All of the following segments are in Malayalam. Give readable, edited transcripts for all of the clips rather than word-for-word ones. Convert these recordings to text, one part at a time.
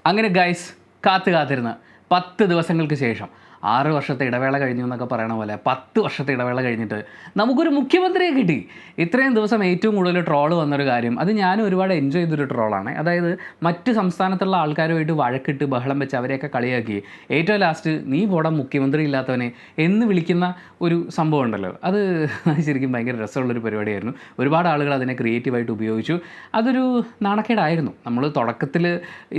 അങ്ങനെ ഗൈസ് കാത്തിരുന്ന് 10 ദിവസങ്ങൾക്ക് ശേഷം 6 വർഷത്തെ ഇടവേള കഴിഞ്ഞു എന്നൊക്കെ പറയണ പോലെ 10 വർഷത്തെ ഇടവേള കഴിഞ്ഞിട്ട് നമുക്കൊരു മുഖ്യമന്ത്രിയെ കിട്ടി. ഇത്രയും ദിവസം ഏറ്റവും കൂടുതൽ ട്രോള് വന്നൊരു കാര്യം, അത് ഞാനും ഒരുപാട് എൻജോയ് ചെയ്തൊരു ട്രോളാണ്. അതായത് മറ്റ് സംസ്ഥാനത്തുള്ള ആൾക്കാരുമായിട്ട് വഴക്കിട്ട് ബഹളം വെച്ച് അവരെയൊക്കെ കളിയാക്കി ഏറ്റവും ലാസ്റ്റ് നീ പോടാ മുഖ്യമന്ത്രി ഇല്ലാത്തവനെ എന്ന് വിളിക്കുന്ന ഒരു സംഭവം ഉണ്ടല്ലോ, അത് ശരിക്കും ഭയങ്കര രസമുള്ളൊരു പരിപാടിയായിരുന്നു. ഒരുപാട് ആളുകൾ അതിനെ ക്രിയേറ്റീവായിട്ട് ഉപയോഗിച്ചു. അതൊരു നാണക്കേടായിരുന്നു. നമ്മൾ തുടക്കത്തിൽ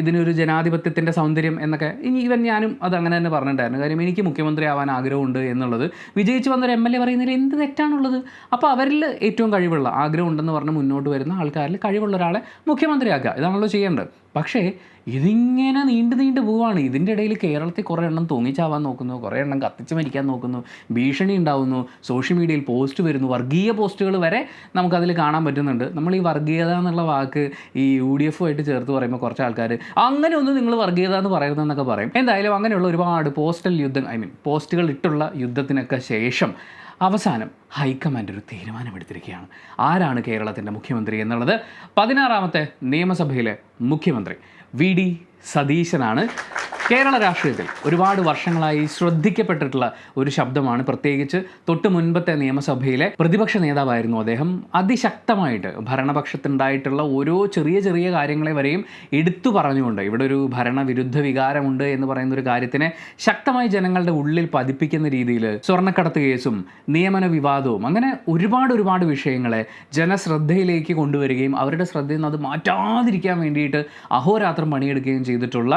ഇതിനൊരു ജനാധിപത്യത്തിൻ്റെ സൗന്ദര്യം എന്നൊക്കെ ഈവൻ ഞാനും അത് അങ്ങനെ തന്നെ പറഞ്ഞിട്ടുണ്ടായിരുന്നു. കാര്യം എനിക്ക് മുഖ്യമന്ത്രി ആവാൻ ആഗ്രഹമുണ്ട് എന്നുള്ളത് വിജയിച്ച് വന്നൊരു MLA പറയുന്നതിൽ എന്ത് തെറ്റാണുള്ളത്? അപ്പോൾ അവരിൽ ഏറ്റവും കഴിവുള്ള, ആഗ്രഹം ഉണ്ടെന്ന് പറഞ്ഞ് മുന്നോട്ട് വരുന്ന ആൾക്കാരിൽ കഴിവുള്ള ഒരാളെ മുഖ്യമന്ത്രിയാക്കുക, ഇതാണല്ലോ ചെയ്യേണ്ടത്. പക്ഷേ ഇതിങ്ങനെ നീണ്ടു പോവുകയാണ്. ഇതിൻ്റെ ഇടയിൽ കേരളത്തിൽ കുറേ എണ്ണം തൂങ്ങിച്ചാവാൻ നോക്കുന്നു, കുറേ എണ്ണം കത്തിച്ച് മരിക്കാൻ നോക്കുന്നു, ഭീഷണി ഉണ്ടാവുന്നു, സോഷ്യൽ മീഡിയയിൽ പോസ്റ്റ് വരുന്നു, വർഗീയ പോസ്റ്റുകൾ വരെ നമുക്കതിൽ കാണാൻ പറ്റുന്നുണ്ട്. നമ്മൾ ഈ വർഗീയത എന്നുള്ള വാക്ക് ഈ UDF ആയിട്ട് ചേർത്ത് പറയുമ്പോൾ കുറച്ച് ആൾക്കാർ അങ്ങനെയൊന്നും നിങ്ങൾ വർഗീയത എന്ന് പറയുന്നതെന്നൊക്കെ പറയും. എന്തായാലും അങ്ങനെയുള്ള ഒരുപാട് പോസ്റ്റൽ യുദ്ധം, പോസ്റ്റുകൾ ഇട്ടുള്ള യുദ്ധത്തിനൊക്കെ ശേഷം അവസാനം ഹൈക്കമാൻഡ് ഒരു തീരുമാനമെടുത്തിരിക്കുകയാണ്. ആരാണ് കേരളത്തിൻ്റെ മുഖ്യമന്ത്രി എന്നുള്ളത്? 16ാമത്തെ നിയമസഭയിലെ മുഖ്യമന്ത്രി VD സതീശനാണ്. കേരള രാഷ്ട്രീയത്തിൽ ഒരുപാട് വർഷങ്ങളായി ശ്രദ്ധിക്കപ്പെട്ടിട്ടുള്ള ഒരു ശബ്ദമാണ്. പ്രത്യേകിച്ച് തൊട്ട് മുൻപത്തെ നിയമസഭയിലെ പ്രതിപക്ഷ നേതാവായിരുന്നു അദ്ദേഹം. അതിശക്തമായിട്ട് ഭരണപക്ഷത്തുണ്ടായിട്ടുള്ള ഓരോ ചെറിയ കാര്യങ്ങളെ വരെയും എടുത്തു പറഞ്ഞുകൊണ്ട് ഇവിടെ ഒരു ഭരണവിരുദ്ധ വികാരമുണ്ട് എന്ന് പറയുന്ന ഒരു കാര്യത്തിനെ ശക്തമായി ജനങ്ങളുടെ ഉള്ളിൽ പതിപ്പിക്കുന്ന രീതിയിൽ സ്വർണ്ണക്കടത്ത് കേസും നിയമന വിവാദവും അങ്ങനെ ഒരുപാട് വിഷയങ്ങളെ ജനശ്രദ്ധയിലേക്ക് കൊണ്ടുവരികയും അവരുടെ ശ്രദ്ധയിൽ നിന്ന് അത് മാറ്റാതിരിക്കാൻ വേണ്ടിയിട്ട് അഹോരാത്രം പണിയെടുക്കുകയും ചെയ്തിട്ടുള്ള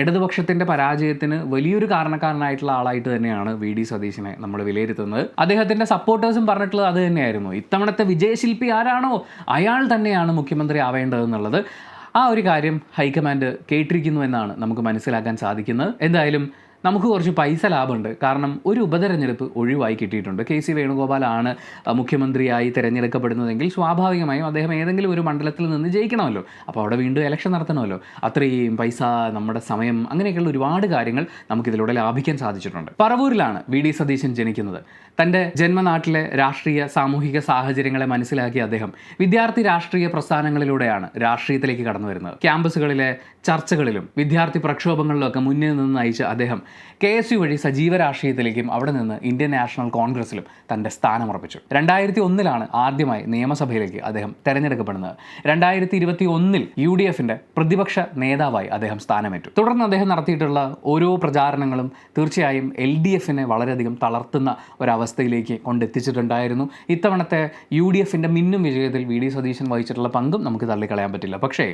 ഇടതുപക്ഷത്തിൻ്റെ പരാജയത്തിന് വലിയൊരു കാരണക്കാരനായിട്ടുള്ള ആളായിട്ട് തന്നെയാണ് VD സതീശനെ നമ്മൾ വിലയിരുത്തുന്നത്. അദ്ദേഹത്തിൻ്റെ സപ്പോർട്ടേഴ്സും പറഞ്ഞിട്ടുള്ളത് അത് തന്നെയായിരുന്നു. ഇത്തവണത്തെ വിജയശില്പി ആരാണോ അയാൾ തന്നെയാണ് മുഖ്യമന്ത്രി ആവേണ്ടതെന്നുള്ളത്. ആ ഒരു കാര്യം ഹൈക്കമാൻഡ് കേട്ടിരിക്കുന്നു എന്നാണ് നമുക്ക് മനസ്സിലാക്കാൻ സാധിക്കുന്നത്. എന്തായാലും നമുക്ക് കുറച്ച് പൈസ ലാഭമുണ്ട്. കാരണം ഒരു ഉപതെരഞ്ഞെടുപ്പ് ഒഴിവായി കിട്ടിയിട്ടുണ്ട്. KC വേണുഗോപാലാണ് മുഖ്യമന്ത്രിയായി തിരഞ്ഞെടുക്കപ്പെടുന്നതെങ്കിൽ സ്വാഭാവികമായും അദ്ദേഹം ഏതെങ്കിലും ഒരു മണ്ഡലത്തിൽ നിന്ന് ജയിക്കണമല്ലോ. അപ്പോൾ അവിടെ വീണ്ടും ഇലക്ഷൻ നടത്തണമല്ലോ. അത്രയും പൈസ, നമ്മുടെ സമയം, അങ്ങനെയൊക്കെയുള്ള ഒരുപാട് കാര്യങ്ങൾ നമുക്കിതിലൂടെ ലാഭിക്കാൻ സാധിച്ചിട്ടുണ്ട്. പറവൂരിലാണ് VD സതീശൻ ജനിക്കുന്നത്. തൻ്റെ ജന്മനാട്ടിലെ രാഷ്ട്രീയ സാമൂഹിക സാഹചര്യങ്ങളെ മനസ്സിലാക്കിയ അദ്ദേഹം വിദ്യാർത്ഥി രാഷ്ട്രീയ പ്രസ്ഥാനങ്ങളിലൂടെയാണ് രാഷ്ട്രീയത്തിലേക്ക് കടന്നു വരുന്നത്. ക്യാമ്പസുകളിലെ ചർച്ചകളിലും വിദ്യാർത്ഥി പ്രക്ഷോഭങ്ങളിലുമൊക്കെ മുന്നിൽ നിന്ന് നയിച്ച അദ്ദേഹം KSU വഴി സജീവ രാഷ്ട്രീയത്തിലേക്കും അവിടെ നിന്ന് ഇന്ത്യൻ നാഷണൽ കോൺഗ്രസിലും തൻ്റെ സ്ഥാനമുറപ്പിച്ചു. 2001 ആദ്യമായി നിയമസഭയിലേക്ക് അദ്ദേഹം തെരഞ്ഞെടുക്കപ്പെടുന്നത്. 2021 UDFൻ്റെ പ്രതിപക്ഷ നേതാവായി അദ്ദേഹം സ്ഥാനമേറ്റു. തുടർന്ന് അദ്ദേഹം നടത്തിയിട്ടുള്ള ഓരോ പ്രചാരണങ്ങളും തീർച്ചയായും LDFനെ വളരെയധികം തളർത്തുന്ന ഒരവസ്ഥയിലേക്ക് കൊണ്ടെത്തിച്ചിട്ടുണ്ടായിരുന്നു. ഇത്തവണത്തെ UDFൻ്റെ മിന്നും വിജയത്തിൽ VD സതീശൻ വഹിച്ചിട്ടുള്ള പങ്കും നമുക്ക് തള്ളിക്കളയാൻ പറ്റില്ല. പക്ഷേ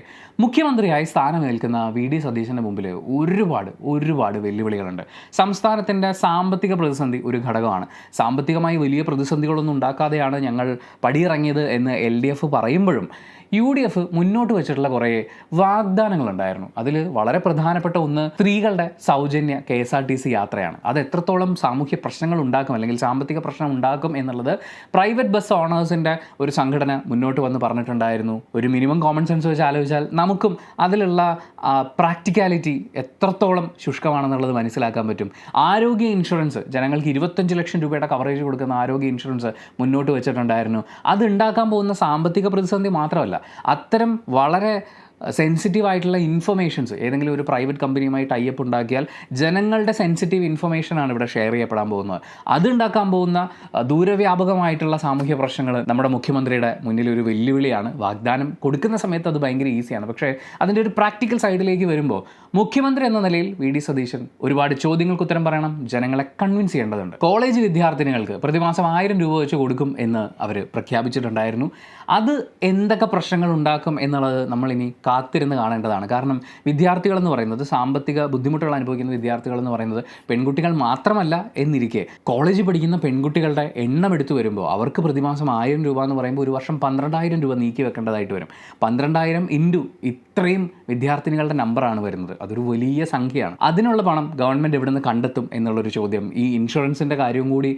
മുഖ്യമന്ത്രിയായി സ്ഥാനമേൽക്കുന്ന VD സതീശൻ്റെ മുമ്പിൽ ഒരുപാട് വെല്ലുവിളികളുണ്ട്. സംസ്ഥാനത്തിൻ്റെ സാമ്പത്തിക പ്രതിസന്ധി ഒരു ഘടകമാണ്. സാമ്പത്തികമായി വലിയ പ്രതിസന്ധികളൊന്നും ഉണ്ടാക്കാതെയാണ് ഞങ്ങൾ പടിയിറങ്ങിയത് എന്ന് LDF പറയുമ്പോഴും UDF മുന്നോട്ട് വെച്ചിട്ടുള്ള കുറേ വാഗ്ദാനങ്ങളുണ്ടായിരുന്നു. അതിൽ വളരെ പ്രധാനപ്പെട്ട ഒന്ന് സ്ത്രീകളുടെ സൗജന്യ KSRTC യാത്രയാണ്. അത് എത്രത്തോളം സാമൂഹ്യ പ്രശ്നങ്ങൾ ഉണ്ടാക്കും അല്ലെങ്കിൽ സാമ്പത്തിക പ്രശ്നം ഉണ്ടാക്കും എന്നുള്ളത് പ്രൈവറ്റ് ബസ് ഓണേഴ്സിൻ്റെ ഒരു സംഘടന മുന്നോട്ട് വന്ന് പറഞ്ഞിട്ടുണ്ടായിരുന്നു. ഒരു മിനിമം കോമൺ സെൻസ് വെച്ച് ആലോചിച്ചാൽ നമുക്കും അതിലുള്ള പ്രാക്ടിക്കാലിറ്റി എത്രത്തോളം ശുഷ്കമാണെന്നുള്ളത് മനസ്സിലാക്കാൻ പറ്റും. ആരോഗ്യ ഇൻഷുറൻസ്, ജനങ്ങൾക്ക് 25 ലക്ഷം രൂപയുടെ കവറേജ് കൊടുക്കുന്ന ആരോഗ്യ ഇൻഷുറൻസ് മുന്നോട്ട് വെച്ചിട്ടുണ്ടായിരുന്നു. അത് ഉണ്ടാക്കാൻ പോകുന്ന സാമ്പത്തിക പ്രതിസന്ധി മാത്രമല്ല, അത്തരം വളരെ സെൻസിറ്റീവ് ആയിട്ടുള്ള ഇൻഫർമേഷൻസ് ഏതെങ്കിലും ഒരു പ്രൈവറ്റ് കമ്പനിയുമായി ടൈപ്പ് ഉണ്ടാക്കിയാൽ ജനങ്ങളുടെ സെൻസിറ്റീവ് ഇൻഫർമേഷനാണ് ഇവിടെ ഷെയർ ചെയ്യപ്പെടാൻ പോകുന്നത്. അതുണ്ടാക്കാൻ പോകുന്ന ദൂരവ്യാപകമായിട്ടുള്ള സാമൂഹ്യ പ്രശ്നങ്ങൾ നമ്മുടെ മുഖ്യമന്ത്രിയുടെ മുന്നിൽ ഒരു വെല്ലുവിളിയാണ്. വാഗ്ദാനം കൊടുക്കുന്ന സമയത്ത് അത് ഭയങ്കര ഈസിയാണ്. പക്ഷേ അതിൻ്റെ ഒരു പ്രാക്ടിക്കൽ സൈഡിലേക്ക് വരുമ്പോൾ മുഖ്യമന്ത്രി എന്ന നിലയിൽ VD സതീശൻ ഒരുപാട് ചോദ്യങ്ങൾക്ക് ഉത്തരം പറയണം, ജനങ്ങളെ കൺവിൻസ് ചെയ്യേണ്ടതുണ്ട്. കോളേജ് വിദ്യാർത്ഥിനികൾക്ക് പ്രതിമാസം 1000 രൂപ വെച്ച് കൊടുക്കും എന്ന് അവർ പ്രഖ്യാപിച്ചിട്ടുണ്ടായിരുന്നു. അത് എന്തൊക്കെ പ്രശ്നങ്ങൾ ഉണ്ടാക്കും എന്നുള്ളത് നമ്മളിനി കാത്തിരുന്ന് കാണേണ്ടതാണ്. കാരണം വിദ്യാർത്ഥികളെന്ന് പറയുന്നത്, സാമ്പത്തിക ബുദ്ധിമുട്ടുകൾ അനുഭവിക്കുന്ന വിദ്യാർത്ഥികളെന്ന് പറയുന്നത് പെൺകുട്ടികൾ മാത്രമല്ല എന്നിരിക്കെ കോളേജിൽ പഠിക്കുന്ന പെൺകുട്ടികളുടെ എണ്ണം എടുത്തു വരുമ്പോൾ അവർക്ക് പ്രതിമാസം 1000 രൂപ എന്ന് പറയുമ്പോൾ ഒരു വർഷം 12,000 രൂപ നീക്കി വെക്കേണ്ടതായിട്ട് വരും. 12,000 ഇൻറ്റു ഇത്രയും വിദ്യാർത്ഥിനികളുടെ നമ്പറാണ് വരുന്നത്. അതൊരു വലിയ സംഖ്യയാണ്. അതിനുള്ള പണം ഗവൺമെൻറ് എവിടെ നിന്ന് കണ്ടെത്തും എന്നുള്ളൊരു ചോദ്യം, ഈ ഇൻഷുറൻസിൻ്റെ കാര്യവും കൂടി,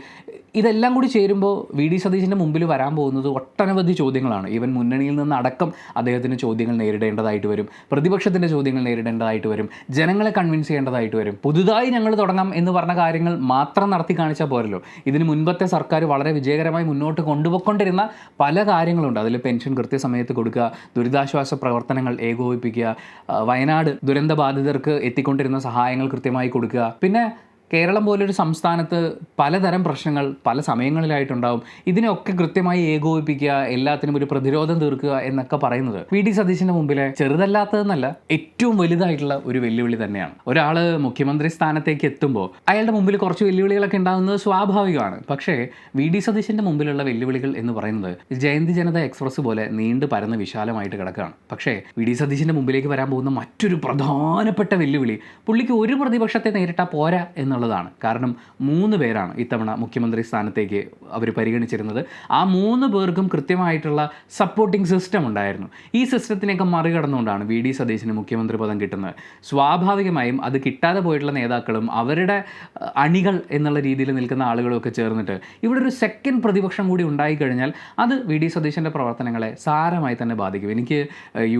ഇതെല്ലാം കൂടി ചേരുമ്പോൾ VD സതീശൻ്റെ മുമ്പിൽ വരാൻ പോകുന്നത് ഒട്ടനവധി ചോദ്യങ്ങൾ ചോദ്യങ്ങളാണ്. ഈവൻ മുന്നണിയിൽ നിന്ന് അടക്കം അദ്ദേഹത്തിന് ചോദ്യങ്ങൾ നേരിടേണ്ടതായിട്ട് വരും, പ്രതിപക്ഷത്തിൻ്റെ ചോദ്യങ്ങൾ നേരിടേണ്ടതായിട്ട് വരും, ജനങ്ങളെ കൺവിൻസ് ചെയ്യേണ്ടതായിട്ട് വരും. പുതുതായി ഞങ്ങൾ തുടങ്ങാം എന്ന് പറഞ്ഞ കാര്യങ്ങൾ മാത്രം നടത്തി കാണിച്ചാൽ പോരല്ലോ. ഇതിന് മുൻപത്തെ സർക്കാർ വളരെ വിജയകരമായി മുന്നോട്ട് കൊണ്ടുപോയിക്കൊണ്ടിരുന്ന പല കാര്യങ്ങളുണ്ട്. അതിൽ പെൻഷൻ കൃത്യസമയത്ത് കൊടുക്കുക, ദുരിതാശ്വാസ പ്രവർത്തനങ്ങൾ ഏകോപിപ്പിക്കുക, വയനാട് ദുരന്ത ബാധിതർക്ക് എത്തിക്കൊണ്ടിരുന്ന സഹായങ്ങൾ കൃത്യമായി കൊടുക്കുക. പിന്നെ കേരളം പോലൊരു സംസ്ഥാനത്ത് പലതരം പ്രശ്നങ്ങൾ പല സമയങ്ങളിലായിട്ടുണ്ടാവും. ഇതിനെയൊക്കെ കൃത്യമായി ഏകോപിപ്പിക്കുക, എല്ലാത്തിനും ഒരു പ്രതിരോധം തീർക്കുക എന്നൊക്കെ പറയുന്നത് വി.ഡി. സതീശൻ്റെ മുമ്പിലെ ചെറുതല്ലാത്തതെന്നല്ല, ഏറ്റവും വലുതായിട്ടുള്ള ഒരു വെല്ലുവിളി തന്നെയാണ്. ഒരാൾ മുഖ്യമന്ത്രി സ്ഥാനത്തേക്ക് എത്തുമ്പോൾ അയാളുടെ മുമ്പിൽ കുറച്ച് വെല്ലുവിളികളൊക്കെ ഉണ്ടാകുന്നത് സ്വാഭാവികമാണ്. പക്ഷേ വി.ഡി. സതീശൻ്റെ മുമ്പിലുള്ള വെല്ലുവിളികൾ എന്ന് പറയുന്നത് ജയന്തി ജനത എക്സ്പ്രസ് പോലെ നീണ്ടു പരന്ന് വിശാലമായിട്ട് കിടക്കുകയാണ്. പക്ഷേ വി.ഡി. സതീശൻ്റെ മുമ്പിലേക്ക് വരാൻ പോകുന്ന മറ്റൊരു പ്രധാനപ്പെട്ട വെല്ലുവിളി, പുള്ളിക്ക് ഒരു പ്രതിപക്ഷത്തെ നേരിട്ടാൽ പോരാ എന്നുള്ളതാണ്. കാരണം 3 പേരാണ് ഇത്തവണ മുഖ്യമന്ത്രി സ്ഥാനത്തേക്ക് അവർ പരിഗണിച്ചിരുന്നത്. ആ 3 പേർക്കും കൃത്യമായിട്ടുള്ള സപ്പോർട്ടിംഗ് സിസ്റ്റം ഉണ്ടായിരുന്നു. ഈ സിസ്റ്റത്തിനെയൊക്കെ മറികടന്നുകൊണ്ടാണ് വി.ഡി. സതീശന് മുഖ്യമന്ത്രി പദം കിട്ടുന്നത്. സ്വാഭാവികമായും അത് കിട്ടാതെ പോയിട്ടുള്ള നേതാക്കളും അവരുടെ അണികൾ എന്നുള്ള രീതിയിൽ നിൽക്കുന്ന ആളുകളും ഒക്കെ ചേർന്നിട്ട് ഇവിടെ ഒരു സെക്കൻഡ് പ്രതിപക്ഷം കൂടി ഉണ്ടായിക്കഴിഞ്ഞാൽ അത് വി.ഡി. സതീശൻ്റെ പ്രവർത്തനങ്ങളെ സാരമായി തന്നെ ബാധിക്കും. എനിക്ക്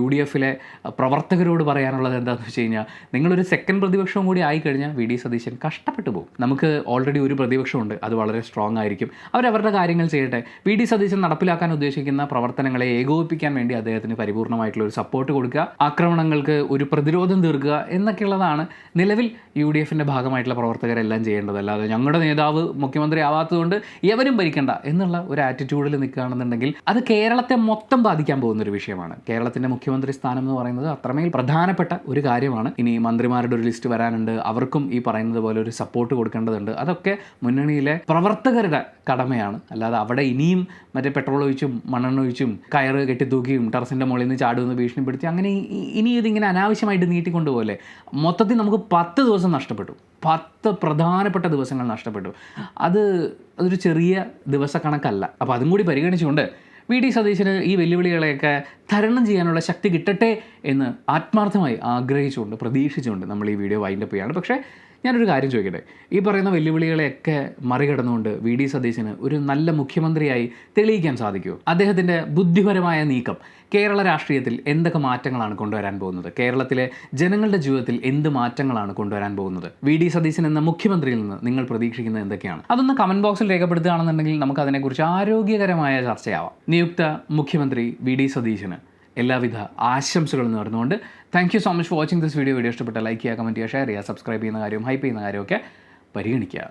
UDF-ലെ പ്രവർത്തകരോട് പറയാനുള്ളത് എന്താണെന്ന് വെച്ച് കഴിഞ്ഞാൽ, നിങ്ങളൊരു സെക്കൻഡ് പ്രതിപക്ഷവും കൂടി ആയിക്കഴിഞ്ഞാൽ വി.ഡി. സതീശൻ കഷ്ടപ്പെട്ടു പോകും. നമുക്ക് ഓൾറെഡി ഒരു പ്രതിപക്ഷമുണ്ട്, അത് വളരെ സ്ട്രോങ് ആയിരിക്കും, അവരവരുടെ കാര്യങ്ങൾ ചെയ്യട്ടെ. വി.ഡി. സതീശൻ നടപ്പിലാക്കാൻ ഉദ്ദേശിക്കുന്ന പ്രവർത്തനങ്ങളെ ഏകോപിപ്പിക്കാൻ വേണ്ടി അദ്ദേഹത്തിന് പരിപൂർണമായിട്ടുള്ള ഒരു സപ്പോർട്ട് കൊടുക്കുക, ആക്രമണങ്ങൾക്ക് ഒരു പ്രതിരോധം തീർക്കുക എന്നൊക്കെയുള്ളതാണ് നിലവിൽ UDF-ൻ്റെ ഭാഗമായിട്ടുള്ള പ്രവർത്തകരെല്ലാം ചെയ്യേണ്ടത്. അല്ലാതെ ഞങ്ങളുടെ നേതാവ് മുഖ്യമന്ത്രി ആവാത്തതുകൊണ്ട് എവരും ഭരിക്കണ്ട എന്നുള്ള ഒരു ആറ്റിറ്റ്യൂഡിൽ നിൽക്കുകയാണെന്നുണ്ടെങ്കിൽ അത് കേരളത്തെ മൊത്തം ബാധിക്കാൻ പോകുന്നൊരു വിഷയമാണ്. കേരളത്തിൻ്റെ മുഖ്യമന്ത്രി സ്ഥാനം എന്ന് പറയുന്നത് അത്രമേൽ പ്രധാനപ്പെട്ട ഒരു കാര്യമാണ്. ഇനി മന്ത്രിമാരുടെ ഒരു ലിസ്റ്റ് വരാനുണ്ട്, അവർക്കും ഈ പറയുന്നത് പോലെ ഒരു സപ്പോർട്ട് കൊടുക്കേണ്ടതുണ്ട്. അതൊക്കെ മുന്നണിയിലെ പ്രവർത്തകരുടെ കടമയാണ്. അല്ലാതെ അവിടെ ഇനിയും മറ്റേ പെട്രോൾ ഒഴിച്ചും മണ്ണെണ്ണ ഒഴിച്ചും കയറ് കെട്ടിത്തൂക്കിയും ടെറസിൻ്റെ മുകളിൽ നിന്ന് ചാടുമെന്ന് ഭീഷണിപ്പെടുത്തി അങ്ങനെ ഇനി ഇതിങ്ങനെ അനാവശ്യമായിട്ട് നീട്ടിക്കൊണ്ടുപോലെ മൊത്തത്തിൽ നമുക്ക് 10 ദിവസം നഷ്ടപ്പെട്ടു. 10 പ്രധാനപ്പെട്ട ദിവസങ്ങൾ നഷ്ടപ്പെട്ടു. അതൊരു ചെറിയ ദിവസക്കണക്കല്ല. അപ്പോൾ അതും കൂടി പരിഗണിച്ചുകൊണ്ട് വി.ഡി. സതീശന് ഈ വെല്ലുവിളികളെയൊക്കെ തരണം ചെയ്യാനുള്ള ശക്തി കിട്ടട്ടെ എന്ന് ആത്മാർത്ഥമായി ആഗ്രഹിച്ചുകൊണ്ട് പ്രതീക്ഷിച്ചുകൊണ്ട് നമ്മൾ ഈ വീഡിയോ വൈൻഡപ്പ് ചെയ്യുകയാണ്. പക്ഷേ ഞാനൊരു കാര്യം ചോദിക്കട്ടെ, ഈ പറയുന്ന വെല്ലുവിളികളെയൊക്കെ മറികടന്നുകൊണ്ട് വി.ഡി. സതീശന് ഒരു നല്ല മുഖ്യമന്ത്രിയായി തെളിയിക്കാൻ സാധിക്കുമോ? അദ്ദേഹത്തിൻ്റെ ബുദ്ധിപരമായ നീക്കം കേരള രാഷ്ട്രീയത്തിൽ എന്തൊക്കെ മാറ്റങ്ങളാണ് കൊണ്ടുവരാൻ പോകുന്നത്? കേരളത്തിലെ ജനങ്ങളുടെ ജീവിതത്തിൽ എന്ത് മാറ്റങ്ങളാണ് കൊണ്ടുവരാൻ പോകുന്നത്? വി.ഡി. സതീശൻ എന്ന മുഖ്യമന്ത്രിയിൽ നിന്ന് നിങ്ങൾ പ്രതീക്ഷിക്കുന്നത് എന്തൊക്കെയാണ്? അതൊന്ന് കമൻറ്റ് ബോക്സിൽ രേഖപ്പെടുത്തുകയാണെന്നുണ്ടെങ്കിൽ നമുക്ക് അതിനെക്കുറിച്ച് ആരോഗ്യകരമായ ചർച്ചയാവാം. നിയുക്ത മുഖ്യമന്ത്രി വി.ഡി. സതീശന് എല്ലാവിധ ആശംസകളും നേർന്നുകൊണ്ട് thank you so much for watching this video. ഇഷ്ടപ്പെട്ട ലൈക്ക് ചെയ്യുക, കമൻറ്റ് ചെയ്യുക, ഷെയർ ചെയ്യുക, സബ്സ്ക്രൈബ് ചെയ്യുന്ന കാര്യവും ഹൈപ്പ് ചെയ്യുന്ന കാര്യമൊക്കെ പരിഗണിക്കുക.